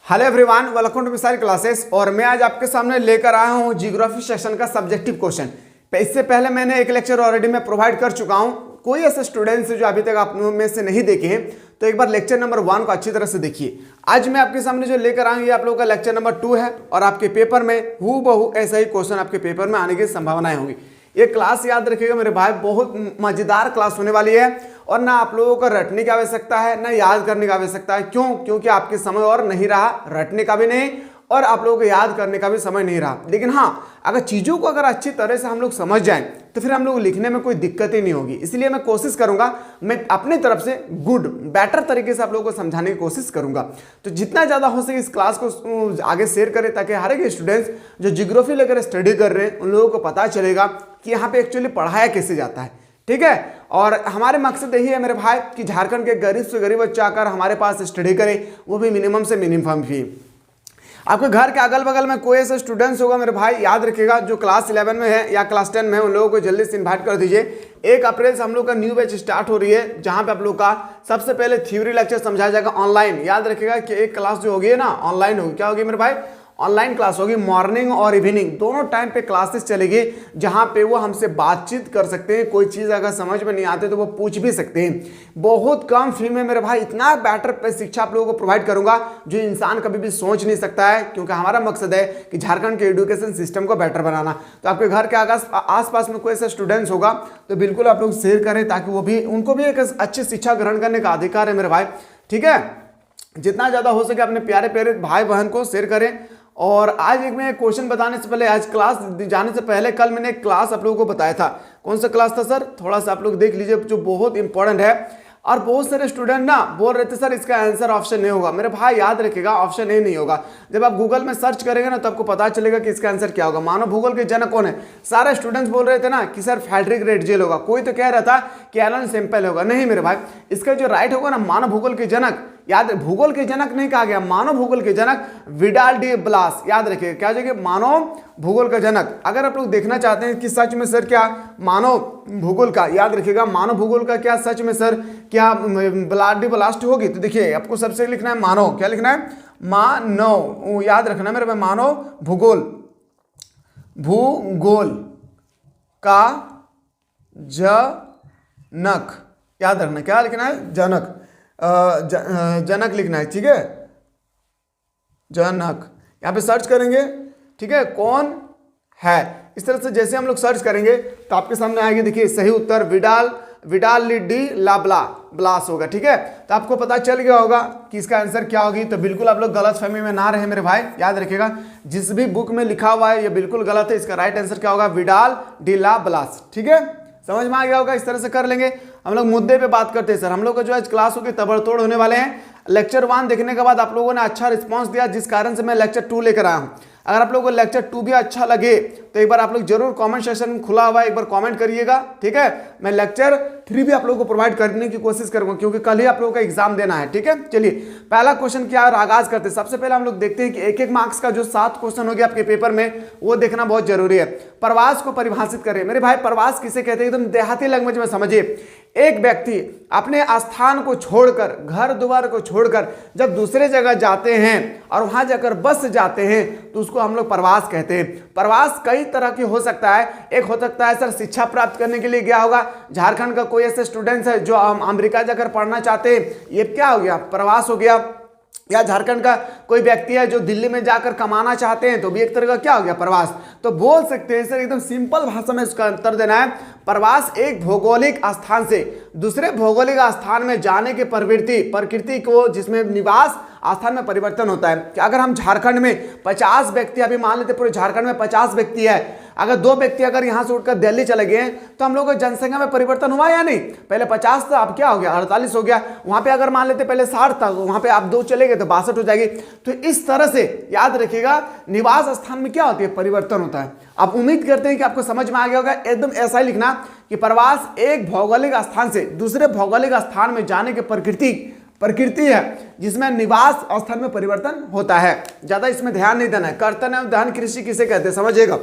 Hello everyone, welcome to missile classes. और मैं आज आपके सामने लेकर आया हूं जियोग्राफी सेक्शन का सब्जेक्टिव क्वेश्चन। इससे पहले मैंने एक लेक्चर ऑलरेडी मैं प्रोवाइड कर चुका हूं। कोई ऐसे स्टूडेंट्स जो अभी तक आप में से नहीं देखे हैं तो एक बार लेक्चर नंबर 1 को अच्छी तरह से देखिए। आज मैं आपके सामने जो लेकर आऊँ ये आप लोगों का लेक्चर नंबर 2 है और आपके पेपर में हूबहू ऐसा ही क्वेश्चन आपके पेपर में आने की संभावनाएं होंगी। ये क्लास याद रखिएगा मेरे भाई, बहुत मजेदार क्लास होने वाली है और ना आप लोगों को रटने की आवश्यकता है ना याद करने की आवश्यकता है। क्यों? क्योंकि आपके समय और नहीं रहा, रटने का भी नहीं और आप लोगों को याद करने का भी समय नहीं रहा। लेकिन हाँ, अगर चीज़ों को अगर अच्छी तरह से हम लोग समझ जाएं तो फिर हम लोग लिखने में कोई दिक्कत ही नहीं होगी। इसलिए मैं कोशिश करूंगा, मैं अपनी तरफ से बेटर तरीके से आप लोगों को समझाने की कोशिश करूंगा। तो जितना ज़्यादा हो सके इस क्लास को आगे शेयर करें ताकि हर एक स्टूडेंट्स जो जियोग्राफी लेकर स्टडी कर रहे हैं उन लोगों को पता चलेगा कि यहाँ पे एक्चुअली पढ़ाया कैसे जाता है। ठीक है, और हमारे मकसद यही है मेरे भाई कि झारखंड के गरीब से गरीब बच्चा आकर हमारे पास स्टडी करे, वो भी मिनिमम से मिनिमम फी। आपके घर के अगल बगल में कोई ऐसा स्टूडेंट्स होगा मेरे भाई, याद रखिएगा जो क्लास 11 में है या क्लास 10 में है, उन लोगों को जल्दी से इन्वाइट कर दीजिए। 1 अप्रैल से हम लोग का न्यू बैच स्टार्ट हो रही है जहां पे आप लोग का सबसे पहले थ्योरी लेक्चर समझाया जाएगा ऑनलाइन। याद रखिएगा कि एक क्लास जो होगी ना ऑनलाइन होगी। क्या होगी मेरे भाई? ऑनलाइन क्लास होगी। मॉर्निंग और इवनिंग दोनों टाइम पे क्लासेस चलेगी जहां पे वो हमसे बातचीत कर सकते हैं। कोई चीज़ अगर समझ में नहीं आती तो वो पूछ भी सकते हैं। बहुत कम फी में मेरे भाई इतना बेटर शिक्षा आप लोगों को प्रोवाइड करूंगा जो इंसान कभी भी सोच नहीं सकता है, क्योंकि हमारा मकसद है कि झारखंड के एजुकेशन सिस्टम को बेटर बनाना। तो आपके घर के आसपास में कोई ऐसा स्टूडेंट्स होगा तो बिल्कुल आप लोग शेयर करें ताकि वो भी उनको भी एक अच्छी शिक्षा ग्रहण करने का अधिकार है मेरे भाई। ठीक है, जितना ज़्यादा हो सके अपने प्यारे प्यारे भाई बहन को शेयर करें। और आज एक मैं क्वेश्चन बताने से पहले, आज क्लास जाने से पहले कल मैंने एक क्लास आप लोगों को बताया था। कौन सा क्लास था सर? थोड़ा सा आप लोग देख लीजिए, जो बहुत इंपॉर्टेंट है। और बहुत सारे स्टूडेंट ना बोल रहे थे सर इसका आंसर ऑप्शन नहीं होगा। मेरे भाई याद रखिएगा, ऑप्शन ए नहीं होगा। जब आप गूगल में सर्च करेंगे ना तो आपको पता चलेगा कि इसका आंसर क्या होगा। मानव भूगोल के जनक कौन है? सारे स्टूडेंट्स बोल रहे थे ना कि सर फ्रेडरिक रेटजेल होगा। कोई तो कह रहा था कि एलन सेम्पल होगा। नहीं मेरे भाई, इसका जो राइट होगा ना मानव भूगोल के जनक, याद भूगोल के जनक नहीं कहा गया, मानव भूगोल के जनक विडाल डी ब्लास। याद रखिए क्या हो जाएगा? मानव भूगोल का जनक। अगर आप लोग देखना चाहते हैं कि सच में सर क्या मानव भूगोल का, याद रखिएगा मानव भूगोल का क्या सच में सर क्या डी ब्लास्ट होगी, तो देखिए आपको सबसे लिखना है मानव। क्या लिखना है? मानव। याद रखना मेरे भाई, मानव भूगोल, भूगोल का जनक। याद रखना क्या लिखना है? जनक। जनक लिखना है। ठीक है, जनक यहाँ पे सर्च करेंगे। ठीक है, कौन है, इस तरह से जैसे हम लोग सर्च करेंगे तो आपके सामने आएगी। देखिए सही उत्तर विडाल डी ब्लास होगा। ठीक है, तो आपको पता चल गया होगा कि इसका आंसर क्या होगी। तो बिल्कुल आप लोग गलतफहमी में ना रहे मेरे भाई। याद रखिएगा जिस भी बुक में लिखा हुआ है ये बिल्कुल गलत है। इसका राइट आंसर क्या होगा? Vidal de Blache. ठीक है, समझ में आ गया होगा। इस तरह से कर लेंगे। हम लोग मुद्दे पे बात करते हैं सर। हम लोग का जो आज क्लास होगी तबड़तोड़ होने वाले हैं। लेक्चर 1 देखने के बाद आप लोगों ने अच्छा रिस्पांस दिया, जिस कारण से मैं लेक्चर 2 लेकर आया हूं। अगर आप लोगों को लेक्चर 2 भी अच्छा लगे तो एक बार आप लोग जरूर कमेंट सेक्शन खुला हुआ है, एक बार कमेंट करिएगा। ठीक है, मैं लेक्चर 3 भी आप लोगों को प्रोवाइड करने की कोशिश करूंगा क्योंकि कल ही आप लोगों का एग्जाम देना है। ठीक है, चलिए पहला क्वेश्चन क्या है आगाज करते हैं। सबसे पहले हम लोग देखते हैं कि एक मार्क्स का जो 7 क्वेश्चन हो गया आपके पेपर में वो देखना बहुत जरूरी है। प्रवास को परिभाषित करें मेरे भाई। प्रवास किसे कहते हैं? एकदम देहाती लैंग्वेज में समझिए। एक व्यक्ति अपने स्थान को छोड़कर, घर द्वार को छोड़कर जब दूसरे जगह जाते हैं और वहां जाकर बस जाते हैं तो उसको हम लोग प्रवास कहते हैं। प्रवास कई तरह की हो सकता है। एक हो सकता है सर शिक्षा प्राप्त करने के लिए गया होगा। झारखंड का कोई ऐसे स्टूडेंट्स है जो अमेरिका जाकर पढ़ना चाहते हैं, ये क्या हो गया? प्रवास हो गया। या झारखंड का कोई व्यक्ति है जो दिल्ली में जाकर कमाना चाहते हैं तो भी एक तरह का क्या हो गया? प्रवास। तो बोल सकते हैं सर एकदम सिंपल भाषा में इसका उत्तर देना है। प्रवास एक भौगोलिक स्थान से दूसरे भौगोलिक स्थान में जाने की प्रकृति को, जिसमें निवास स्थान में परिवर्तन होता है। कि अगर हम झारखंड में 50 व्यक्ति, अभी मान लेते पूरे झारखंड में 50 व्यक्ति है, अगर 2 व्यक्ति अगर यहां से उठकर दिल्ली चले गए तो हम लोगों को जनसंख्या में परिवर्तन हुआ या नहीं? पहले 50 था, अब क्या हो गया? 48 हो गया। वहां पे अगर मान लेते पहले 60 था, वहां पे आप 2 चले गए तो 62 हो जाएगी। तो इस तरह से याद रखिएगा निवास स्थान में क्या होती है? परिवर्तन होता है। आप उम्मीद करते हैं कि आपको समझ में आ गया होगा। एकदम ऐसा ही लिखना कि प्रवास एक भौगोलिक स्थान से दूसरे भौगोलिक स्थान में जाने की प्रकृति है जिसमें निवास स्थान में परिवर्तन होता है। ज्यादा इसमें ध्यान नहीं देना है। कर्तन एवं दहन कृषि किसे कहते हैं? समझिएगा,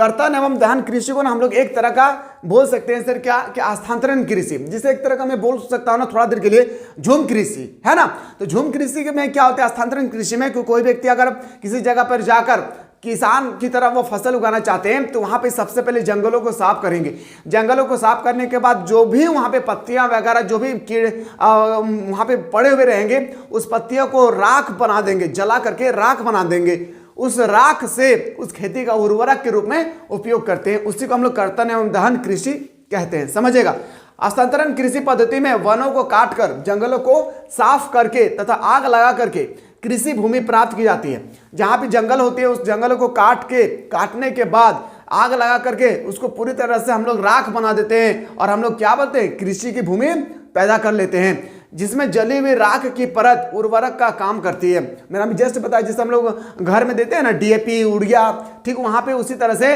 कर्तन एवं दहन कृषि को ना हम लोग एक तरह का बोल सकते हैं सर क्या कि स्थानांतरण कृषि, जिसे एक तरह का मैं बोल सकता हूँ ना थोड़ा देर के लिए झूम कृषि, है ना। तो झूम कृषि में क्या होता है, स्थानांतरण कृषि में कोई व्यक्ति अगर किसी जगह पर जाकर किसान की तरह वो फसल उगाना चाहते हैं तो वहां पे सबसे पहले जंगलों को साफ करेंगे। जंगलों को साफ करने के बाद जो भी वहां पे पत्तियां वगैरह जो भी कीड़े वहां पे पड़े हुए रहेंगे उस पत्तियों को राख बना देंगे, जला करके राख बना देंगे। उस राख से उस खेती का उर्वरक के रूप में उपयोग करते हैं। उसी को हम लोग कर्तन एवं दहन कृषि कहते हैं, समझिएगा। स्थानांतरण कृषि पद्धति में वनों को काटकर जंगलों को साफ करके तथा आग लगा करके कृषि भूमि प्राप्त की जाती है। जहां भी जंगल होती है उस जंगलों को काटने के बाद आग लगा करके उसको पूरी तरह से हम लोग राख बना देते हैं और हम लोग क्या बोलते हैं, कृषि की भूमि पैदा कर लेते हैं, जिसमें जली हुई राख की परत उर्वरक का काम करती है। मैंने अभी जस्ट बताया जिसे हम लोग घर में देते हैं ना डीएपी यूरिया, ठीक वहां पे उसी तरह से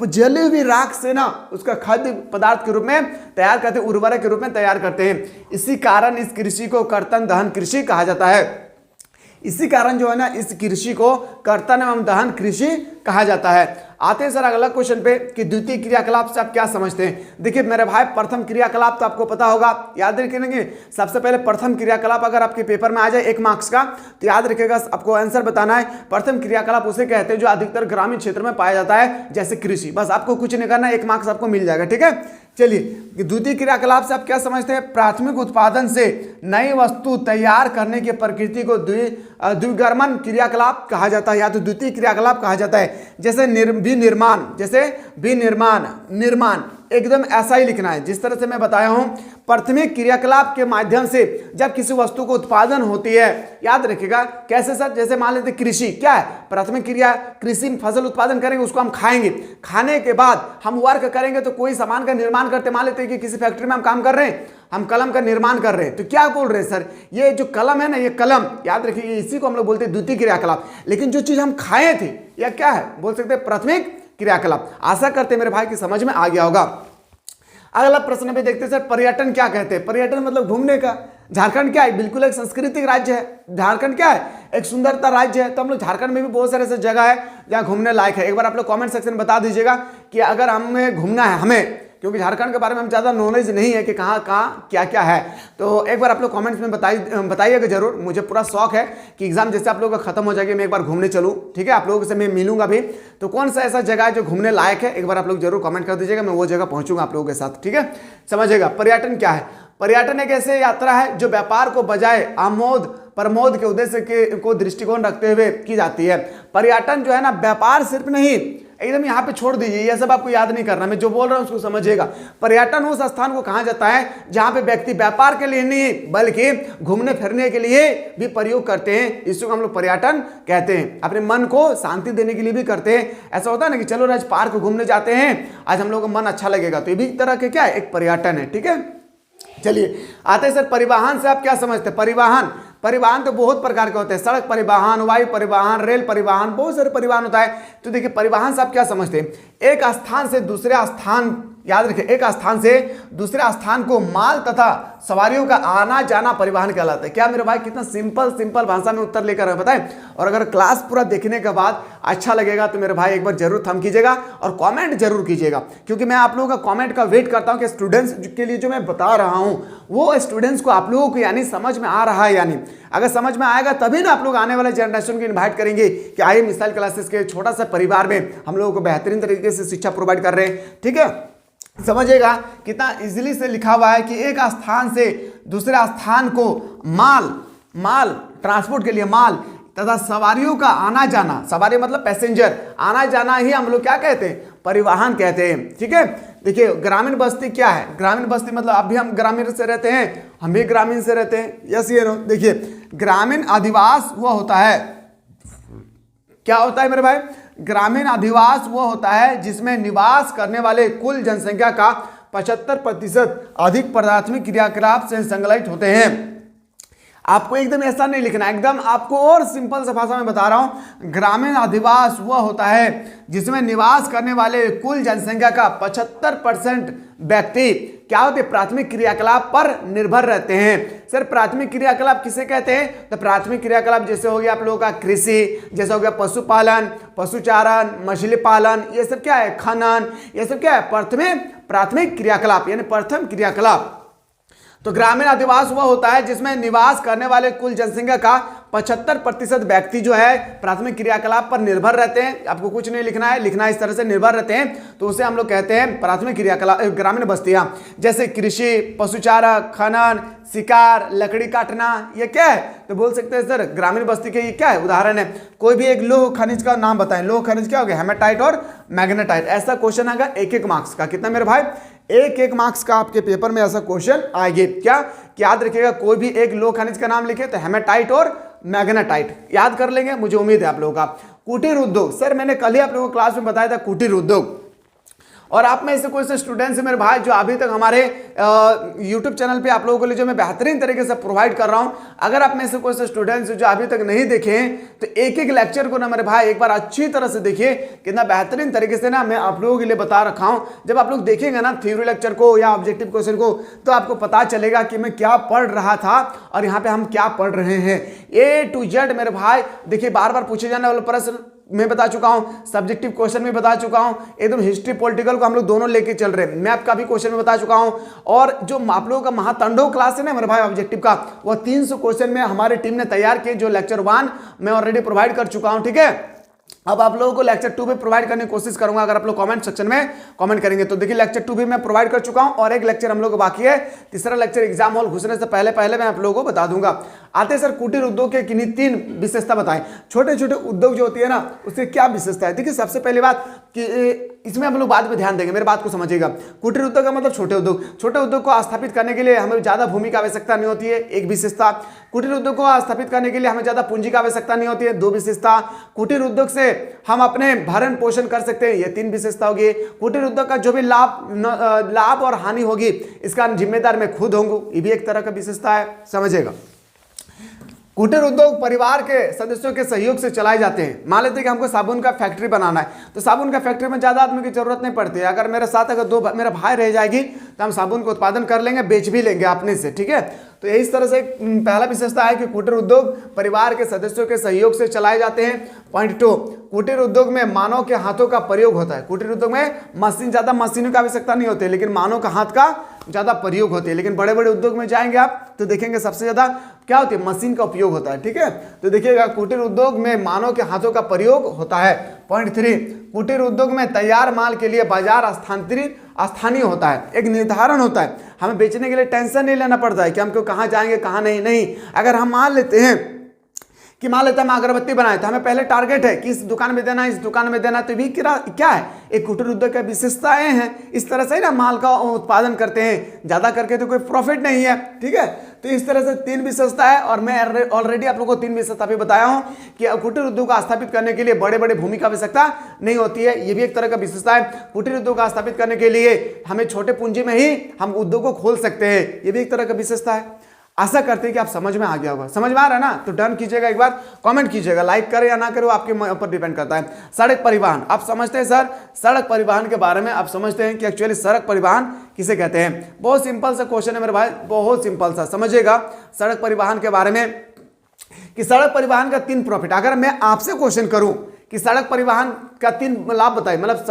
जली हुई राख से ना उसका खाद्य पदार्थ के रूप में तैयार करते हैं, उर्वरक के रूप में तैयार करते हैं। इसी कारण इस कृषि को कर्तन दहन कृषि कहा जाता है। इसी कारण जो है ना इस कृषि को कर्तन एवं दहन कृषि कहा जाता है। आते हैं सर अगला क्वेश्चन पे कि द्वितीय क्रियाकलाप से आप क्या समझते हैं। देखिए मेरे भाई प्रथम क्रियाकलाप तो आपको पता होगा, याद रखेंगे। सबसे पहले प्रथम क्रियाकलाप अगर आपके पेपर में आ जाए 1 मार्क्स का तो याद रखेगा आपको आंसर बताना है। प्रथम क्रियाकलाप उसे कहते हैं जो अधिकतर ग्रामीण क्षेत्र में पाया जाता है, जैसे कृषि। बस आपको कुछ नहीं करना, 1 मार्क्स आपको मिल जाएगा, ठीक है। चलिए द्वितीय क्रियाकलाप से आप क्या समझते हैं, प्राथमिक उत्पादन से नई वस्तु तैयार करने की प्रकृति को द्विगर्मन क्रियाकलाप कहा जाता है या तो द्वितीय क्रियाकलाप कहा जाता है। जैसे निर्माण एकदम ऐसा ही लिखना है जिस तरह से मैं बताया हूं। प्राथमिक क्रियाकलाप के माध्यम से जब किसी वस्तु को उत्पादन होती है, याद रखिएगा कैसे सर, जैसे मान लेते कृषि क्या है, प्राथमिक क्रिया कृषि फसल उत्पादन करेंगे, उसको हम खाएंगे, खाने के बाद हम वर्क करेंगे तो कोई सामान का निर्माण करते। मान लेते हैं कि किसी फैक्ट्री में हम काम कर रहे हैं, हम कलम का निर्माण कर रहे हैं, तो क्या बोल रहे हैं सर, ये जो कलम है ना, ये कलम याद रखिए इसी को हम लोग बोलते हैं द्वितीय क्रियाकलाप। लेकिन जो चीज हम खाए थे यह क्या है, बोल सकते हैं प्राथमिक क्रियाकलाप। आशा करते हैं मेरे भाई की समझ में आ गया होगा। अगला प्रश्न पे देखते हैं सर, पर्यटन क्या कहते हैं। पर्यटन मतलब घूमने का। झारखंड क्या है, बिल्कुल एक सांस्कृतिक राज्य है। झारखंड क्या है, एक सुंदरता राज्य है। तो हम लोग झारखंड में भी बहुत सारे ऐसे जगह है जहाँ घूमने लायक है। एक बार आप लोग कमेंट सेक्शन में बता दीजिएगा कि अगर हमें घूमना है, हमें, क्योंकि झारखंड के बारे में हम ज़्यादा नॉलेज नहीं है कि कहाँ कहाँ क्या क्या है, तो एक बार आप लोग कमेंट्स में बताइएगा जरूर। मुझे पूरा शौक है कि एग्जाम जैसे आप लोगों का खत्म हो जाएगा मैं एक बार घूमने चलूँ, ठीक है। आप लोगों से मैं मिलूंगा भी, तो कौन सा ऐसा जगह है जो घूमने लायक है, एक बार आप लोग जरूर कमेंट कर दीजिएगा, मैं वो जगह पहुँचूंगा आप लोगों के साथ, ठीक है। समझिएगा पर्यटन क्या है। पर्यटन एक ऐसे यात्रा है जो व्यापार को बजाय आमोद प्रमोद के उद्देश्य को दृष्टिकोण रखते हुए की जाती है। पर्यटन जो है ना व्यापार सिर्फ नहीं, एकदम यहाँ पे छोड़ दीजिए, ये सब आपको याद नहीं करना, मैं जो बोल रहा हूँ उसको समझिएगा। पर्यटन उस स्थान को कहा जाता है जहाँ पे व्यक्ति व्यापार के लिए नहीं बल्कि घूमने फिरने के लिए भी प्रयोग करते हैं, इसको हम लोग पर्यटन कहते हैं। अपने मन को शांति देने के लिए भी करते हैं। ऐसा होता है ना कि चलो आज पार्क घूमने जाते हैं, आज हम लोग का मन अच्छा लगेगा, तो ये भी एक तरह के क्या है, एक पर्यटन है, ठीक है। चलिए आते हैं सर परिवहन से आप क्या समझते हैं। परिवहन तो बहुत प्रकार के होते हैं, सड़क परिवहन, वायु परिवहन, रेल परिवहन, बहुत सारे परिवहन होता है। तो देखिए परिवहन से आप क्या समझते हैं, एक स्थान से दूसरे स्थान, याद रखिए एक स्थान से दूसरे स्थान को माल तथा सवारियों का आना जाना परिवहन कहलाता है। क्या मेरे भाई कितना सिंपल भाषा में उत्तर लेकर आए बताएं। और अगर क्लास पूरा देखने के बाद अच्छा लगेगा तो मेरे भाई एक बार जरूर थम कीजिएगा और कमेंट जरूर कीजिएगा, क्योंकि मैं आप लोगों का कमेंट का वेट करता हूं कि स्टूडेंट्स के लिए जो मैं बता रहा हूं वो स्टूडेंट्स को आप लोगों को यानी समझ में आ रहा है या नहीं। अगर समझ में आएगा तभी ना आप लोग आने वाले जनरेशन को इन्वाइट करेंगे कि आइए मिसाइल क्लासेस के छोटा सा परिवार में हम लोगों को बेहतरीन तरीके से शिक्षा प्रोवाइड कर रहे हैं, ठीक है। समझिएगा कितना इजीली से लिखा हुआ है कि एक स्थान से दूसरे स्थान को माल ट्रांसपोर्ट के लिए माल तथा सवारियों का आना जाना, सवारी मतलब पैसेंजर, आना जाना ही हम लोग क्या कहते हैं, परिवहन कहते हैं, ठीक है। देखिए ग्रामीण बस्ती क्या है, ग्रामीण बस्ती मतलब अब भी हम ग्रामीण से रहते हैं, हम भी ग्रामीण से रहते हैं, यस ये नो। देखिए ग्रामीण अधिवास वो होता है, क्या होता है मेरे भाई, ग्रामीण अधिवास वो होता है जिसमें निवास करने वाले कुल जनसंख्या का 75% अधिक प्राथमिक क्रियाकलाप से संलग्न होते हैं। आपको एकदम ऐसा नहीं लिखना, एकदम आपको और सिंपल से भाषा में बता रहा हूं। ग्रामीण अधिवास वह होता है जिसमें निवास करने वाले कुल जनसंख्या का 75% व्यक्ति क्या होते हैं, प्राथमिक क्रियाकलाप पर निर्भर रहते हैं। सर प्राथमिक क्रियाकलाप किसे कहते हैं? तो प्राथमिक क्रियाकलाप जैसे हो गया आप लोगों का कृषि, जैसे हो गया पशुपालन, पशुचारण, मछली पालन, ये सब क्या है, खनन, ये सब क्या है, प्राथमिक क्रियाकलाप यानी प्रथम क्रियाकलाप। तो ग्रामीण अधिवास वह होता है जिसमें निवास करने वाले कुल जनसंख्या का 75% व्यक्ति जो है प्राथमिक क्रियाकलाप पर निर्भर रहते हैं। आपको कुछ नहीं लिखना है, लिखना इस तरह से निर्भर रहते हैं, तो उसे हम लोग कहते हैं प्राथमिक क्रियाकलाप, ग्रामीण बस्तियां, जैसे कृषि, पशुचारक, खनन, शिकार, लकड़ी काटना, ये क्या है? तो बोल सकते हैं सर ग्रामीण बस्ती के ये क्या है, उदाहरण है। कोई भी एक लौह खनिज का नाम बताएं, लौह खनिज क्या हो गया, हेमेटाइट और मैग्नेटाइट। ऐसा क्वेश्चन आएगा 1-1 मार्क्स का। कितना मेरे भाई? 1-1 मार्क्स का आपके पेपर में ऐसा क्वेश्चन आएगी। क्या याद रखिएगा, कोई भी एक लौह खनिज का नाम लिखे तो हेमेटाइट और मैग्नेटाइट याद कर लेंगे, मुझे उम्मीद है आप लोगों का। कुटीर उद्योग, सर मैंने कल ही आप लोगों को क्लास में बताया था कुटीर उद्योग। और आप में ऐसे कोई से स्टूडेंट्स हैं मेरे भाई जो अभी तक हमारे YouTube चैनल पे आप लोगों के लिए जो मैं बेहतरीन तरीके से प्रोवाइड कर रहा हूं, अगर आप में ऐसे कोई से स्टूडेंट्स जो अभी तक नहीं देखे हैं तो एक लेक्चर को ना मेरे भाई एक बार अच्छी तरह से देखिए, कितना बेहतरीन तरीके से ना मैं आप लोगों के लिए बता रखा हूं। जब आप लोग देखेंगे ना थ्योरी लेक्चर को या ऑब्जेक्टिव क्वेश्चन को, तो आपको पता चलेगा कि मैं क्या पढ़ रहा था और यहाँ पे हम क्या पढ़ रहे हैं। A to Z मेरे भाई देखिए, बार बार पूछे जाने वाले प्रश्न मैं बता चुका हूं, सब्जेक्टिव क्वेश्चन में बता चुका हूं, एकदम हिस्ट्री पॉलिटिकल को हम लोग दोनों लेके चल रहे हैं। मैप का भी क्वेश्चन में बता चुका हूं, और जो आप लोगों का महातांडव क्लास है ना मेरे भाई ऑब्जेक्टिव का, वो 300 क्वेश्चन में हमारी टीम ने तैयार किए, जो लेक्चर 1 मैं ऑलरेडी प्रोवाइड कर चुका हूं। ठीक है, अब आप लोगों को लेक्चर 2 भी प्रोवाइड करने की कोशिश करूंगा, अगर आप लोग कमेंट सेक्शन में कमेंट करेंगे तो। देखिए लेक्चर 2 भी मैं प्रोवाइड कर चुका हूं और एक लेक्चर हम लोग को बाकी है। तीसरा लेक्चर एग्जाम हॉल घुसने से पहले मैं आप लोगों को बता दूंगा। आते सर कुटीर उद्योग के किन्हीं 3 विशेषता बताएं। छोटे छोटे उद्योग जो होती है ना, उससे क्या विशेषता है? देखिए सबसे पहली बात कि इसमें हम लोग बाद में ध्यान देंगे, मेरे बात को समझिएगा। कुटीर उद्योग का मतलब छोटे उद्योग। छोटे उद्योग को स्थापित करने के लिए हमें ज्यादा भूमि की आवश्यकता नहीं होती है, एक विशेषता। कुटीर उद्योग को स्थापित करने के लिए हमें ज्यादा पूंजी की आवश्यकता नहीं होती है, 2 विशेषता। कुटीर उद्योग से हम अपने भरण पोषण कर सकते हैं, ये 3 विशेषता होगी। कुटीर उद्योग का जो भी लाभ और हानि होगी इसका जिम्मेदार मैं खुद होंगे, ये भी एक तरह का विशेषता है, समझिएगा। कुटीर उद्योग परिवार के सदस्यों के सहयोग से चलाए जाते हैं। मान लेते हैं कि हमको साबुन का फैक्ट्री बनाना है, तो साबुन का फैक्ट्री में ज्यादा आदमी की जरूरत नहीं पड़ती है। अगर मेरे साथ अगर 2 मेरा भाई रह जाएगी तो हम साबुन का उत्पादन कर लेंगे, बेच भी लेंगे अपने से। ठीक है, तो इस तरह से पहला विशेषता है कि कुटीर उद्योग परिवार के सदस्यों के सहयोग से चलाए जाते हैं। पॉइंट 2, कुटीर उद्योग में मानव के हाथों का प्रयोग होता है। कुटीर उद्योग में ज्यादा मशीनों की आवश्यकता नहीं होती है, लेकिन मानव का हाथ का ज्यादा प्रयोग होती है। लेकिन बड़े बड़े उद्योग में जाएंगे आप तो देखेंगे सबसे ज्यादा क्या होती है, मशीन का उपयोग होता है। ठीक है, तो देखिएगा कुटीर उद्योग में मानव के हाथों का प्रयोग होता है। पॉइंट 3, कुटीर उद्योग में तैयार माल के लिए बाजार स्थानीय होता है, एक निर्धारण होता है। हमें बेचने के लिए टेंशन नहीं लेना पड़ता है कि हमको कहाँ जाएंगे कहाँ नहीं। अगर हम मान लेते हैं कि मान लेते हैं हम अगरबत्ती बनाए, तो हमें पहले टारगेट है कि इस दुकान में देना, इस दुकान में देना, तो भी क्या है, एक कुटीर उद्योग की विशेषताएं हैं। इस तरह से ही ना माल का उत्पादन करते हैं, ज्यादा करके तो कोई प्रॉफिट नहीं है। ठीक है, तो इस तरह से 3 विशेषता है, और मैं ऑलरेडी आप लोगों को 3 विशेषता भी बताया हूं कि कुटीर उद्योग को स्थापित करने के लिए बड़े बड़े भूमि की आवश्यकता नहीं होती है, ये भी एक तरह का विशेषता है। कुटीर उद्योग को स्थापित करने के लिए हमें छोटे पूंजी में ही हम उद्योग को खोल सकते हैं, ये भी एक तरह का विशेषता है। आशा करते हैं कि आप समझ में आ गया होगा। समझ में आ रहा है ना? तो डन कीजिएगा, एक बार कमेंट कीजिएगा, लाइक करें या ना करें वो आपके ऊपर डिपेंड करता है। सड़क परिवहन, आप समझते हैं सर सड़क परिवहन के बारे में? आप समझते हैं कि एक्चुअली सड़क परिवहन किसे कहते हैं? बहुत सिंपल सा क्वेश्चन है मेरे भाई, बहुत सिंपल सा, समझिएगा सड़क परिवहन के बारे में कि सड़क परिवहन का 3 प्रॉफिट। अगर मैं आपसे क्वेश्चन करूं कि सड़क परिवहन का 3 लाभ बताइए, मतलब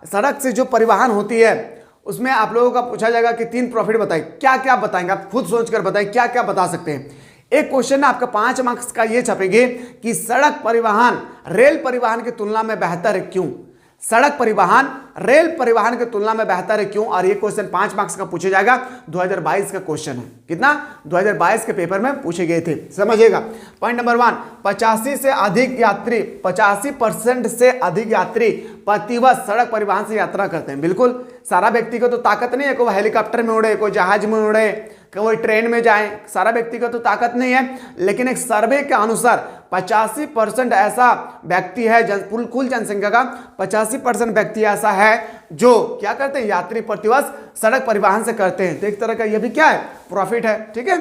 सड़क से जो परिवहन होती है उसमें आप लोगों का पूछा जाएगा कि 3 प्रॉफिट बताइए, क्या क्या बताएंगे? आप खुद सोचकर बताइए क्या क्या बता सकते हैं। एक क्वेश्चन आपका 5 मार्क्स का ये छपेंगे कि सड़क परिवहन रेल परिवहन की तुलना में बेहतर है, क्यों? सड़क परिवहन रेल परिवहन की तुलना में बेहतर है, क्यों? और ये क्वेश्चन 5 मार्क्स का पूछा जाएगा, 2022 का क्वेश्चन है। कितना? 2022 के पेपर में पूछे गए थे, समझिएगा। पॉइंट नंबर 1, 85% से अधिक यात्री प्रतिवर्ष सड़क परिवहन से यात्रा करते हैं। बिल्कुल, सारा व्यक्ति को तो ताकत नहीं है कोई हेलीकॉप्टर में उड़े, कोई जहाज में उड़े, कोई ट्रेन में जाए, सारा व्यक्ति को तो ताकत नहीं है। लेकिन एक सर्वे के अनुसार 85% ऐसा व्यक्ति है, कुल जनसंख्या का 85% व्यक्ति ऐसा है जो क्या करते हैं, यात्री प्रतिवर्ष सड़क परिवहन से करते हैं। तो एक तरह का यह भी क्या है, प्रॉफिट है। ठीक है,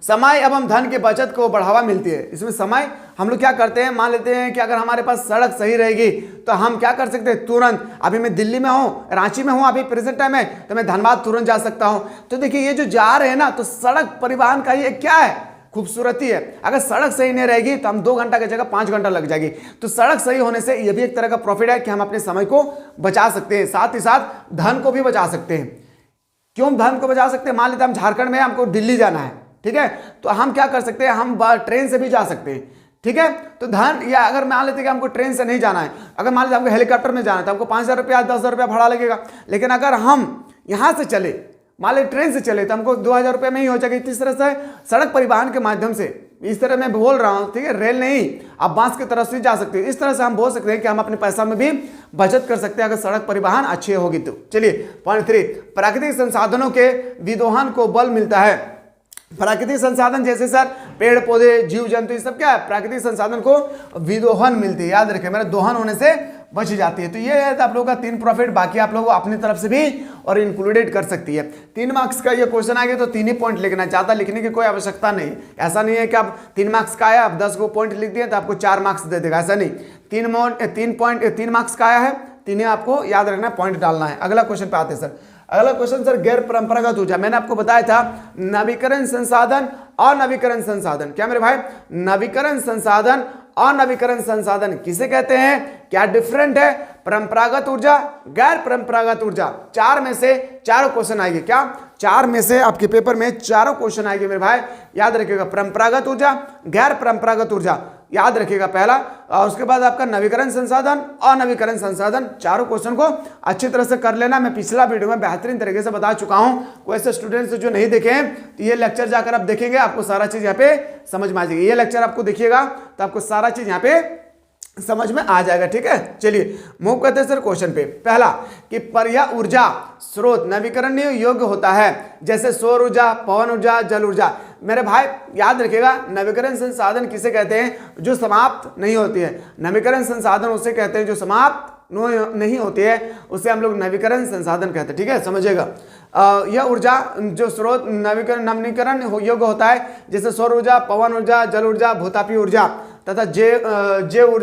समय एवं धन की बचत को बढ़ावा मिलती है। इसमें समय हम लोग क्या करते हैं, मान लेते हैं कि अगर हमारे पास सड़क सही रहेगी तो हम क्या कर सकते हैं, तुरंत, अभी मैं दिल्ली में हूँ, रांची में हूँ अभी प्रेजेंट टाइम में, तो मैं धनबाद तुरंत जा सकता हूँ। तो देखिए ये जो जा रहे हैं ना, तो सड़क परिवहन का ये क्या है, खूबसूरती है। अगर सड़क सही नहीं रहेगी तो हम 2 घंटा की जगह 5 घंटा लग जाएगी। तो सड़क सही होने से ये भी एक तरह का प्रॉफिट है कि हम अपने समय को बचा सकते हैं, साथ ही साथ धन को भी बचा सकते हैं। क्यों धन को बचा सकते हैं, मान लेते हैं हम झारखंड में, हमको दिल्ली जाना है, ठीक है, तो हम क्या कर सकते हैं, हम ट्रेन से भी जा सकते हैं, ठीक है। तो धन, या अगर मान लेते हैं कि हमको ट्रेन से नहीं जाना है, अगर मान लेते हमको हेलीकॉप्टर में जाना है तो हमको 5,000 रुपया 10,000 रुपया भाड़ा लगेगा। लेकिन अगर हम यहाँ से चले, मान ली ट्रेन से चले, तो हमको 2,000 रुपये में ही हो जाएगी। इस तरह से सड़क परिवहन के माध्यम से, इस तरह मैं बोल रहा हूँ, ठीक है, रेल नहीं, आप बांस की तरफ से जा सकते हो। इस तरह से हम बोल सकते हैं कि हम अपने पैसा में भी बचत कर सकते हैं अगर सड़क परिवहन अच्छी होगी तो। चलिए पॉइंट 3, प्राकृतिक संसाधनों के विदोहन को बल मिलता है। प्राकृतिक संसाधन जैसे सर पेड़ पौधे, जीव जंतु, ये सब क्या है, प्राकृतिक संसाधन को विदोहन मिलती है। याद रखें, मेरा दोहन होने से बच जाती है। तो ये है आप लोगों का 3 प्रॉफिट, बाकी आप लोगों को अपनी तरफ से भी और इंक्लूडेड कर सकती है। 3 मार्क्स का ये क्वेश्चन आ गया तो 3 ही पॉइंट लिखना, ज़्यादा लिखने की कोई आवश्यकता नहीं। ऐसा नहीं है कि आप 3 मार्क्स का आया, आप 10 को पॉइंट लिख दिए तो आपको 4 मार्क्स दे देगा, ऐसा नहीं। 3 मार्क्स का आया है, 3 आपको याद रखना, पॉइंट डालना है। अगला क्वेश्चन पे आते हैं सर। अगला क्वेश्चन सर, गैर परंपरागत ऊर्जा। मैंने आपको बताया था नवीकरण संसाधन और नवीकरण संसाधन। क्या मेरे भाई, नवीकरण संसाधन और नवीकरण संसाधन किसे कहते हैं, क्या डिफरेंट है, परंपरागत ऊर्जा, गैर परंपरागत ऊर्जा। 4 में से 4 क्वेश्चन आएंगे। क्या 4 में से आपके पेपर में 4 क्वेश्चन आएंगे मेरे भाई, याद रखिएगा। परंपरागत ऊर्जा, गैर परंपरागत ऊर्जा याद रखिएगा पहला, और उसके बाद आपका नवीकरण संसाधन और नवीकरण संसाधन। 4 क्वेश्चन को अच्छी तरह से कर लेना। मैं पिछला वीडियो में बेहतरीन तरीके से बता चुका हूं, कोई ऐसे स्टूडेंट्स जो नहीं देखे हैं तो ये लेक्चर जाकर आप देखेंगे, आपको सारा चीज यहाँ पे समझ में आ जाएगी। ये लेक्चर आपको देखिएगा तो आपको सारा चीज यहाँ पे समझ में आ जाएगा, ठीक है। चलिए मूव करते हैं सर क्वेश्चन पे। पहला कि पर्याय ऊर्जा स्रोत नवीकरणीय योग्य होता है, जैसे सौर ऊर्जा, पवन ऊर्जा, जल ऊर्जा। मेरे भाई याद रखिएगा, नवीकरण संसाधन किसे कहते हैं, जो समाप्त नहीं होती है। नवीकरण संसाधन उसे कहते हैं जो समाप्त नहीं होती है, उसे हम लोग नवीकरण संसाधन कहते हैं, ठीक है, समझिएगा। यह ऊर्जा जो स्रोत नवीकरण योग्य होता है, जैसे सौर ऊर्जा, पवन ऊर्जा, जल ऊर्जा, भूतापीय ऊर्जा तथा जैव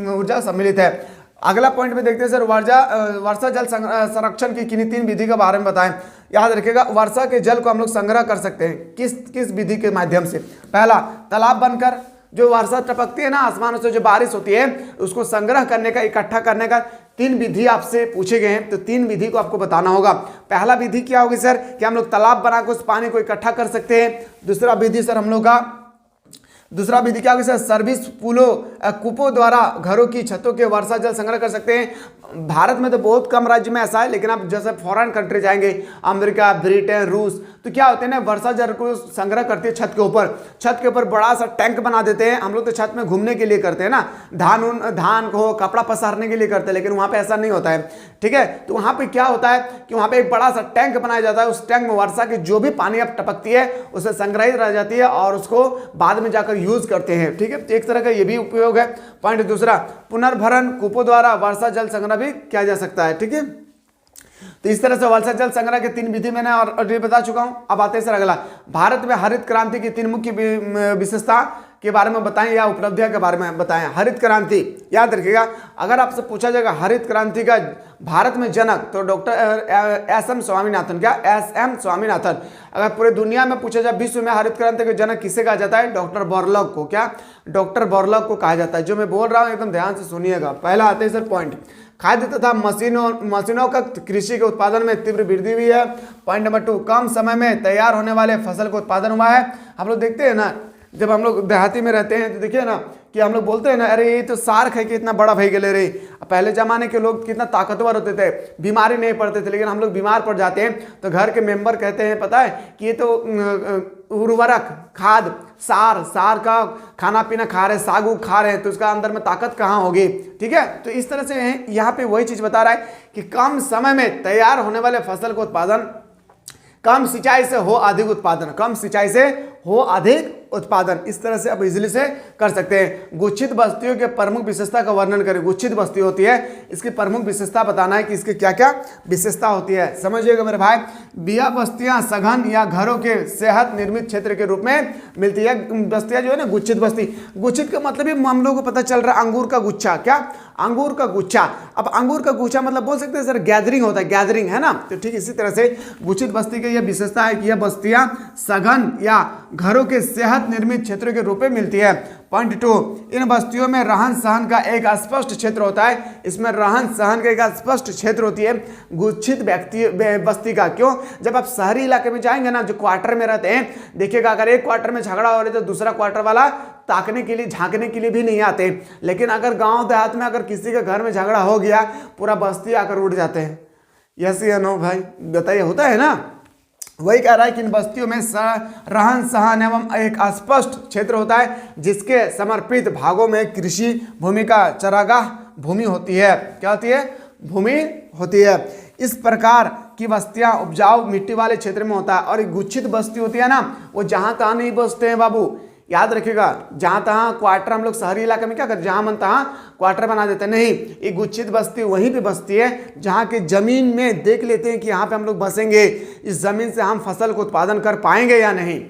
ऊर्जा सम्मिलित है। अगला पॉइंट में देखते हैं सर, वर्षा जल संरक्षण की किन्हीं 3 विधि के बारे में बताएं। याद रखिएगा, वर्षा के जल को हम लोग संग्रह कर सकते हैं किस विधि के माध्यम से। पहला, तालाब बनकर, जो वर्षा टपकती है ना आसमानों से, जो बारिश होती है, उसको संग्रह करने का, इकट्ठा करने का 3 विधि आपसे पूछे गए हैं, तो 3 विधि को आपको बताना होगा। पहला विधि क्या होगी सर, कि हम लोग तालाब बनाकर उस पानी को इकट्ठा कर सकते हैं। दूसरा विधि सर हम लोग का, दूसरा विधि क्या होगी सर, सर्विस पुलों, कूपों द्वारा घरों की छतों के वर्षा जल संग्रह कर सकते हैं। भारत में तो बहुत कम राज्य में ऐसा है, लेकिन आप जैसे फॉरेन कंट्री जाएंगे, अमेरिका, ब्रिटेन, रूस, तो क्या होते हैं ना, वर्षा जल को संग्रह करते हैं छत के ऊपर। छत के ऊपर बड़ा सा टैंक बना देते हैं। हम लोग तो छत में घूमने के लिए करते हैं ना, धान को कपड़ा पसारने के लिए करते हैं, लेकिन वहाँ पे ऐसा नहीं होता है, ठीक है। तो वहाँ पे क्या होता है कि वहाँ पे एक बड़ा सा टैंक बनाया जाता है। उस टैंक में वर्षा की जो भी पानी अब टपकती है उसे संग्रहित रह जाती है और उसको बाद में जाकर यूज करते हैं, ठीक है। एक तरह का ये भी उपयोग है। पॉइंट दूसरा, पुनर्भरण कूपों द्वारा वर्षा जल संग्रह भी किया जा सकता है, ठीक है। तो इस तरह से वर्षा जल संग्रह की 3 विधि मैंने ऑलरेडी बता चुका हूं। अब आते हैं सर अगला, भारत में हरित क्रांति की 3 मुख्य विशेषता के बारे में बताएं या उपलब्धियों के बारे में बताएं। हरित क्रांति याद रखिएगा, अगर आपसे पूछा जाएगा हरित क्रांति का भारत में जनक, तो डॉक्टर एस.एम. स्वामीनाथन। क्या एस.एम. स्वामीनाथन। अगर पूरे दुनिया में पूछा जाए विश्व में हरित क्रांति के जनक किसे कहा जाता है, डॉक्टर बोरलॉग को। क्या डॉक्टर बोरलॉग को कहा जाता है। जो मैं बोल रहा हूँ एकदम ध्यान से सुनिएगा। पहला आते हैं सर पॉइंट, खाद्य तथा मशीनों का कृषि के उत्पादन में तीव्र वृद्धि हुई है। पॉइंट नंबर 2, कम समय में तैयार होने वाले फसल का उत्पादन हुआ है। हम लोग देखते हैं ना, जब हम लोग देहाती में रहते हैं तो देखिए ना कि हम लोग बोलते हैं ना, अरे ये तो सार खा के इतना बड़ा भाई गले रे। पहले जमाने के लोग कितना ताकतवर होते थे, बीमारी नहीं पड़ते थे, लेकिन हम लोग बीमार पड़ जाते हैं तो घर के मेंबर कहते हैं, पता है कि ये तो उर्वरक, खाद, सार का खाना पीना खा रहे, सागू खा रहे हैं, तो उसका अंदर में ताकत कहाँ होगी, ठीक है। तो इस तरह से यहाँ पे वही चीज बता रहा है कि कम समय में तैयार होने वाले फसल का उत्पादन, कम सिंचाई से हो अधिक उत्पादन, कम सिंचाई से हो अधिक उत्पादन। इस तरह से आप इजीली से कर सकते हैं। गुच्छित बस्तियों के प्रमुख विशेषता का वर्णन करें। गुच्छित बस्ती होती है, इसकी प्रमुख विशेषता बताना है कि इसकी क्या क्या विशेषता होती है। समझिएगा मेरे भाई, यह बस्तियां सघन या घरों के सेहत निर्मित क्षेत्र के रूप में मिलती है। बस्तियां जो है ना गुच्छित बस्ती, गुच्छित का मतलब ही हम लोगों को पता चल रहा है अंगूर का गुच्छा। क्या? अंगूर का गुच्छा। अब अंगूर का गुच्छा मतलब बोल सकते हैं सर गैदरिंग होता है, गैदरिंग है ना। तो ठीक इसी तरह से गुच्छित बस्ती की यह विशेषता है कि यह बस्तियां सघन या घरों के सेहत निर्मित क्षेत्रों के रूप में मिलती है। पॉइंट 2, इन बस्तियों में रहन सहन का एक स्पष्ट क्षेत्र होता है। इसमें रहन सहन का एक स्पष्ट क्षेत्र होती है गुच्छित बस्ती का। क्यों? जब आप शहरी इलाके में जाएंगे ना, जो क्वार्टर में रहते हैं, देखिएगा अगर एक क्वार्टर में झगड़ा हो रहा है तो दूसरा क्वार्टर वाला ताकने के लिए, झांकने के लिए भी नहीं आते। लेकिन अगर गांव देहात में अगर किसी के घर में झगड़ा हो गया, पूरा बस्ती आकर उठ जाते हैं। यस या नो भाई बताइए, होता है ना। वही कह रहा है कि इन बस्तियों में रहन सहन एवं एक स्पष्ट क्षेत्र होता है जिसके समर्पित भागों में कृषि भूमि का चरागाह भूमि होती है। क्या होती है? भूमि होती है। इस प्रकार की बस्तियां उपजाऊ मिट्टी वाले क्षेत्र में होता है। और गुच्छित बस्ती होती है ना, वो जहां तहां नहीं बसते हैं बाबू, याद रखिएगा। जहां तहां क्वार्टर, हम लोग शहरी इलाके में क्या करते, जहां मन तहां क्वार्टर बना देते हैं। नहीं, ये गुच्छित बस्ती वहीं पे बसती है जहां के जमीन में देख लेते हैं कि यहाँ पे हम लोग बसेंगे, इस जमीन से हम फसल को उत्पादन कर पाएंगे या नहीं।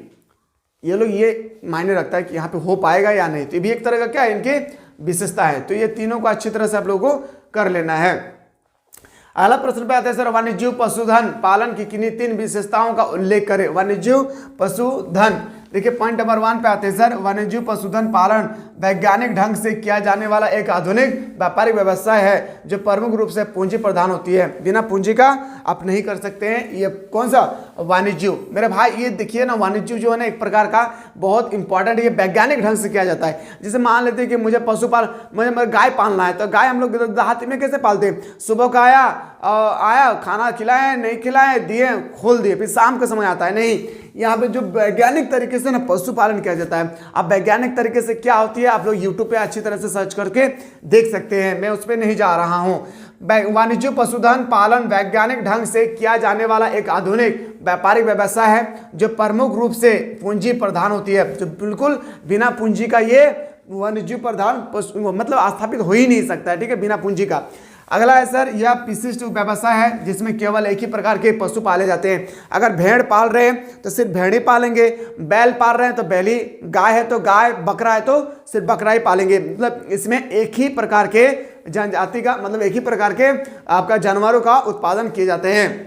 ये लोग ये मायने रखता है कि यहाँ पे हो पाएगा या नहीं। तो ये भी एक तरह का क्या है, इनकी विशेषता है। तो ये तीनों को अच्छी तरह से आप लोगों को कर लेना है। अगला प्रश्न पे आते हैं सर, वन्यजीव पशुधन पालन की किन्हीं 3 विशेषताओं का उल्लेख करें। वन्यजीव पशुधन, देखिए पॉइंट नंबर 1 पे आते हैं सर, वन्यजीव पशुधन पालन वैज्ञानिक ढंग से किया जाने वाला एक आधुनिक व्यापारिक व्यवसाय है जो प्रमुख रूप से पूंजी प्रधान होती है। बिना पूंजी का आप नहीं कर सकते हैं। ये कौन सा? वन्यजीव। मेरे भाई ये देखिए ना, वन्यजीव जो है ना एक प्रकार का बहुत इंपॉर्टेंट, ये वैज्ञानिक ढंग से किया जाता है। जैसे मान लेते हैं कि मुझे पशुपालन, मुझे गाय पालना है, तो गाय हम लोग देहाती में कैसे पालते हैं? सुबह का आया खाना खिलाए, नहीं खिलाए, दिए, खोल दिए, फिर शाम का समय आता है। नहीं, यहाँ पे जो वैज्ञानिक तरीके से ना पशुपालन किया जाता है। अब वैज्ञानिक तरीके से क्या होती है आप लोग यूट्यूब पे अच्छी तरह से सर्च करके देख सकते हैं, मैं उस पर नहीं जा रहा हूँ। वाणिज्य पशुधन पालन वैज्ञानिक ढंग से किया जाने वाला एक आधुनिक व्यापारिक व्यवसाय है जो प्रमुख रूप से पूंजी प्रधान होती है। जो बिल्कुल बिना पूंजी का ये वाणिज्य प्रधान मतलब स्थापित हो ही नहीं सकता है, ठीक है, बिना पूंजी का। अगला है सर, यह विशिष्ट व्यवसाय है जिसमें केवल एक ही प्रकार के पशु पाले जाते हैं। अगर भेड़ पाल रहे हैं तो सिर्फ भेड़ ही पालेंगे, बैल पाल रहे हैं तो बैल ही, गाय है तो गाय, बकरा है तो सिर्फ बकरा ही पालेंगे। मतलब इसमें एक ही प्रकार के जनजाति का, मतलब एक ही प्रकार के आपका जानवरों का उत्पादन किए जाते हैं।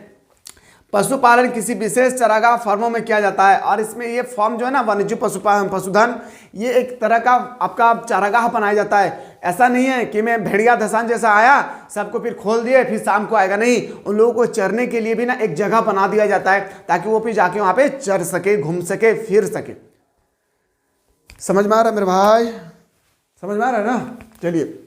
पशुपालन किसी विशेष चरागाह फर्मों में किया जाता है। और इसमें ये फॉर्म जो है ना वन्यजीव पशुधन, ये एक तरह का आपका चारागाह बनाया जाता है। ऐसा नहीं है कि मैं भेड़िया धसान जैसा आया, सबको फिर खोल दिए, फिर शाम को आएगा। नहीं, उन लोगों को चरने के लिए भी ना एक जगह बना दिया जाता है ताकि वो फिर जाके वहां पे चर सके, घूम सके, फिर सके। समझ में आ रहा है मेरे भाई? समझ में आ रहा है ना? चलिए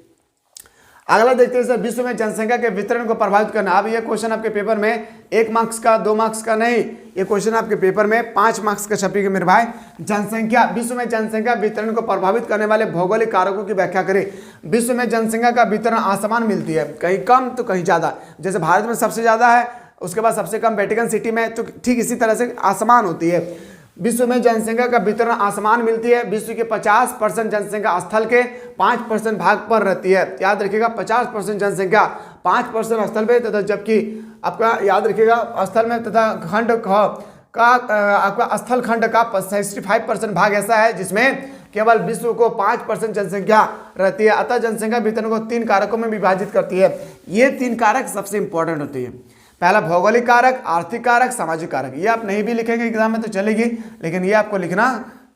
अगला देखते हैं सर, विश्व में जनसंख्या के वितरण को प्रभावित करना। अब ये क्वेश्चन आपके पेपर में 1 मार्क्स का, 2 मार्क्स का नहीं, ये क्वेश्चन आपके पेपर में 5 मार्क्स का छपेगा मेरे भाई। जनसंख्या, विश्व में जनसंख्या वितरण को प्रभावित करने वाले भौगोलिक कारकों की व्याख्या करें। विश्व में जनसंख्या का वितरण असमान मिलती है, कहीं कम तो कहीं ज्यादा। जैसे भारत में सबसे ज्यादा है, उसके बाद सबसे कम वेटिकन सिटी में, तो ठीक इसी तरह से असमान होती है। विश्व में जनसंख्या का वितरण असमान मिलती है। विश्व के 50% जनसंख्या स्थल के 5% भाग पर रहती है। याद रखिएगा 50% जनसंख्या 5% स्थल पे, तथा जबकि आपका याद रखिएगा स्थल में तथा खंड का आपका स्थल खंड का 65% भाग ऐसा है जिसमें केवल विश्व को 5% जनसंख्या रहती है। अतः जनसंख्या वितरण को 3 कारकों में विभाजित करती है। ये 3 कारक सबसे इंपॉर्टेंट होती है। पहला भौगोलिक कारक, आर्थिक कारक, सामाजिक कारक। ये आप नहीं भी लिखेंगे एग्जाम में तो चलेगी, लेकिन ये आपको लिखना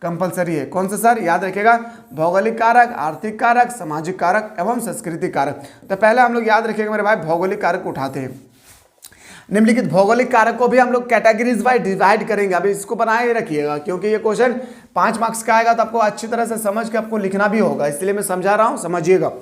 कंपलसरी है। कौन सा सर? याद रखिएगा भौगोलिक कारक, आर्थिक कारक, सामाजिक कारक एवं सांस्कृतिक कारक। तो पहले हम लोग याद रखिएगा मेरे भाई भौगोलिक कारक उठाते हैं। निम्नलिखित भौगोलिक कारक को भी हम लोग कैटेगरीज वाइज डिवाइड करेंगे। अभी इसको बनाए रखिएगा क्योंकि ये क्वेश्चन 5 मार्क्स का आएगा, तो आपको अच्छी तरह से समझ के आपको लिखना भी होगा, इसलिए मैं समझा रहा हूँ, समझिएगा।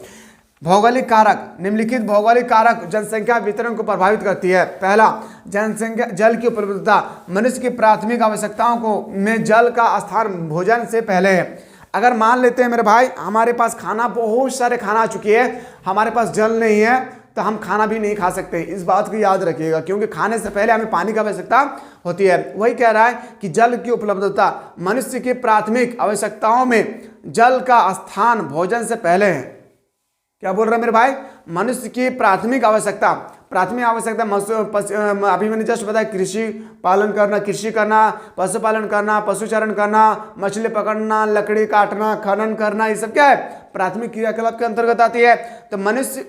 भौगोलिक कारक, निम्नलिखित भौगोलिक कारक जनसंख्या वितरण को प्रभावित करती है। पहला, जनसंख्या, जल की उपलब्धता। मनुष्य की प्राथमिक आवश्यकताओं को में जल का स्थान भोजन से पहले है। अगर मान लेते हैं मेरे भाई हमारे पास खाना, बहुत सारे खाना आ चुकी है, हमारे पास जल नहीं है, तो हम खाना भी नहीं खा सकते। इस बात को याद रखिएगा, क्योंकि खाने से पहले हमें पानी की आवश्यकता होती है। वही कह रहा है कि जल की उपलब्धता मनुष्य की प्राथमिक आवश्यकताओं में जल का स्थान भोजन से पहले है। क्या बोल रहा है मेरे भाई? मनुष्य की प्राथमिक आवश्यकता अभी मैंने जस्ट बताया, कृषि करना, पशुपालन करना, पशुचारण करना, मछली पकड़ना, लकड़ी काटना, खनन करना, ये सब क्या है? प्राथमिक क्रियाकलाप के अंतर्गत आती है। तो मनुष्य,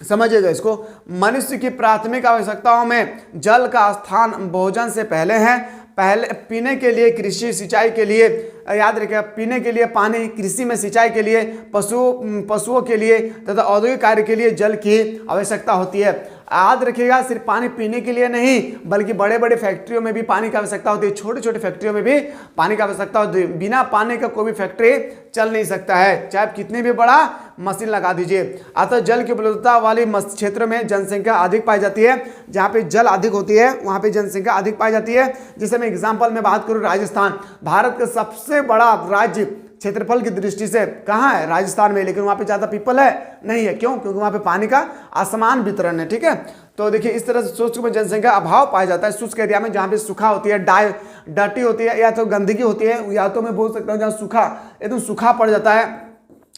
समझिएगा इसको, मनुष्य की प्राथमिक आवश्यकताओं में जल का स्थान भोजन से पहले है। पहले पीने के लिए, कृषि सिंचाई के लिए, याद रखिएगा, पीने के लिए पानी, कृषि में सिंचाई के लिए, पशुओं के लिए तथा औद्योगिक कार्य के लिए जल की आवश्यकता होती है। याद रखिएगा, सिर्फ पानी पीने के लिए नहीं, बल्कि बड़े बड़े फैक्ट्रियों में भी पानी की आवश्यकता होती है, छोटे छोटे फैक्ट्रियों में भी पानी की आवश्यकता होती है। बिना पानी का कोई भी फैक्ट्री चल नहीं सकता है, चाहे आप कितनी भी बड़ा मशीन लगा दीजिए। अतः जल की उपलब्धता वाली क्षेत्र में जनसंख्या अधिक पाई जाती है। जहाँ पे जल अधिक होती है वहाँ पे जनसंख्या अधिक पाई जाती है। जैसे मैं एग्जाम्पल में बात करूँ, राजस्थान भारत का सबसे बड़ा राज्य क्षेत्रफल की दृष्टि से कहाँ है? राजस्थान में। लेकिन वहाँ पे ज़्यादा पीपल है नहीं है, क्यों? क्योंकि वहाँ पे पानी का असमान वितरण है। ठीक है, तो देखिए इस तरह से शुष्क में जनसंख्या अभाव पाया जाता है। शुष्क एरिया में जहाँ पे सूखा होती है, डर्टी होती है, या तो गंदगी होती है, या तो मैं बोल सकता हूँ जहाँ सूखा, एकदम सूखा पड़ जाता है,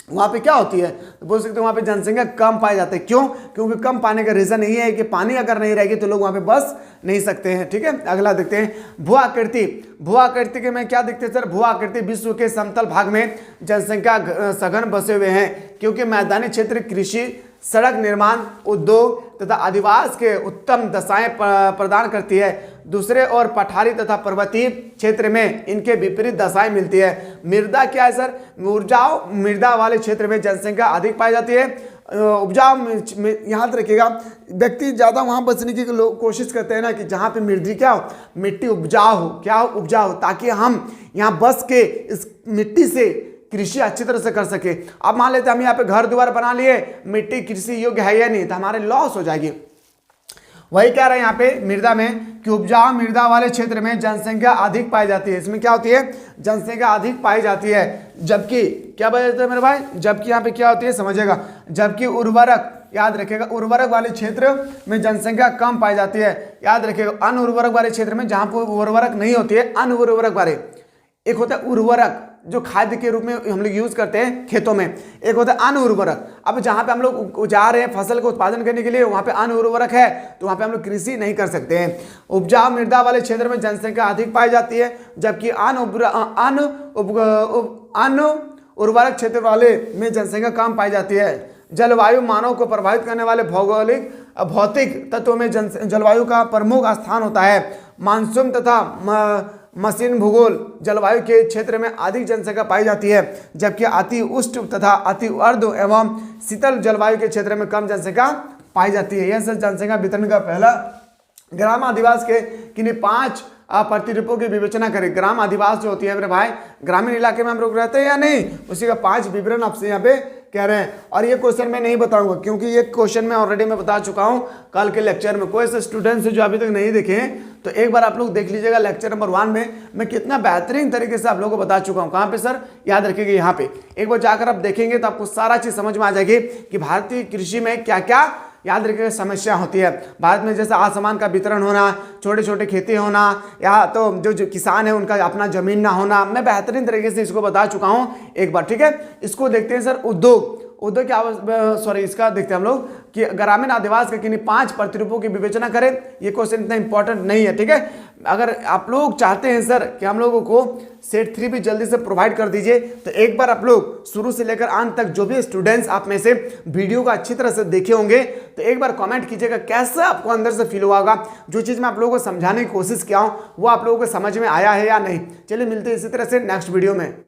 वहाँ पे क्या होती है? तो बोल सकते हैं वहाँ पे जनसंख्या कम पाई जाती है। क्यों? क्योंकि कम पाने का रीजन यही है कि पानी अगर नहीं रहेगी तो लोग वहाँ पे बस नहीं सकते हैं। ठीक है, अगला देखते हैं, भू आकृति। भू आकृति के में क्या दिखते हैं सर? भू आकृति विश्व के समतल भाग में जनसंख्या सघन बसे हुए हैं, क्योंकि मैदानी क्षेत्र कृषि, सड़क निर्माण, उद्योग तथा अधिवास के उत्तम दशाएं प्रदान करती है। दूसरे और पठारी तथा पर्वतीय क्षेत्र में इनके विपरीत दशाएं मिलती है। मृदा क्या है सर? उपजाऊ मृदा वाले क्षेत्र में जनसंख्या अधिक पाई जाती है। उपजाऊ, याद रखिएगा, व्यक्ति ज़्यादा वहाँ बचने की कोशिश करते हैं ना कि जहाँ पे मृदा क्या हो, मिट्टी उपजाऊ हो, क्या हो? उपजाऊ, ताकि हम यहाँ बस के इस मिट्टी से कृषि अच्छी तरह से कर सके। अब मान लेते हम यहाँ पे घर द्वार बना लिए, मिट्टी कृषि योग्य है या नहीं, तो हमारे लॉस हो जाएगी। वही कह रहे हैं यहाँ पे मृदा में कि उपजाऊ मृदा वाले क्षेत्र में जनसंख्या अधिक पाई जाती है। इसमें क्या होती है? जनसंख्या अधिक पाई जाती है। जबकि क्या पाया जाता है मेरे भाई? जबकि यहाँ पे क्या होती है समझिएगा, जबकि उर्वरक, याद रखिएगा, उर्वरक वाले क्षेत्र में जनसंख्या कम पाई जाती है। याद रखिएगा, अनउर्वरक वाले क्षेत्र में, जहाँ पर उर्वरक नहीं होती है, अनउर्वरक वाले, एक होता है उर्वरक जो खाद्य के रूप में हम लोग यूज करते हैं खेतों में, एक होता है अनउर्वरक। अब जहाँ पे हम लोग उगा रहे हैं फसल को उत्पादन करने के लिए, वहाँ पे अनउर्वरक है, तो वहाँ पे हम लोग कृषि नहीं कर सकते हैं। उपजाऊ मृदा वाले क्षेत्र में जनसंख्या अधिक पाई जाती है, जबकि अनउर्वरक क्षेत्र वाले में जनसंख्या कम पाई जाती है। जलवायु मानव को प्रभावित करने वाले भौतिक तत्वों में जलवायु का प्रमुख स्थान होता है। मानसून तथा मशीन भूगोल जलवायु के क्षेत्र में अधिक जनसंख्या पाई जाती है, जबकि अति उष्ण तथा अति अर्ध एवं शीतल जलवायु के क्षेत्र में कम जनसंख्या पाई जाती है। यह जनसंख्या वितरण का पहला ग्राम अधिवास के किन्हीं 5 प्रतिरूपों की विवेचना करें। ग्राम अधिवास जो होती है मेरे भाई, ग्रामीण इलाके में हम लोग रहते हैं या नहीं, उसी का 5 विवरण आपसे यहाँ पे कह रहे हैं। और ये क्वेश्चन मैं नहीं बताऊंगा, क्योंकि ये क्वेश्चन मैं ऑलरेडी मैं बता चुका हूँ कल के लेक्चर में। कोई ऐसे स्टूडेंट्स जो अभी तक नहीं देखे हैं तो एक बार आप लोग देख लीजिएगा। लेक्चर नंबर 1 में मैं कितना बेहतरीन तरीके से आप लोगों को बता चुका हूँ। कहाँ पे सर? याद रखिएगा, यहाँ पे एक बार जाकर आप देखेंगे तो आपको सारा चीज समझ में आ जाएगी कि भारतीय कृषि में क्या क्या, याद रखिएगा, समस्या होती है। भारत में जैसे असमान का वितरण होना, छोटे छोटे खेती होना, या तो जो किसान है उनका अपना जमीन ना होना, मैं बेहतरीन तरीके से इसको बता चुका हूँ एक बार। ठीक है, इसको देखते हैं सर। उद्योग क्या, सॉरी, इसका देखते हैं हम लोग कि ग्रामीण अधिवास के किन्हीं 5 प्रतिरूपों की विवेचना करें। ये क्वेश्चन इतना इंपॉर्टेंट नहीं है। ठीक है, अगर आप लोग चाहते हैं सर कि हम लोगों को सेट 3 भी जल्दी से प्रोवाइड कर दीजिए, तो एक बार आप लोग शुरू से लेकर अंत तक जो भी स्टूडेंट्स आप में से वीडियो को अच्छी तरह से देखे होंगे, तो एक बार कमेंट कीजिएगा कैसा आपको अंदर से फील हुआ होगा। जो चीज़ मैं आप लोगों को समझाने की कोशिश किया हूँ वो आप लोगों को समझ में आया है या नहीं। चलिए मिलते हैं इसी तरह से नेक्स्ट वीडियो में।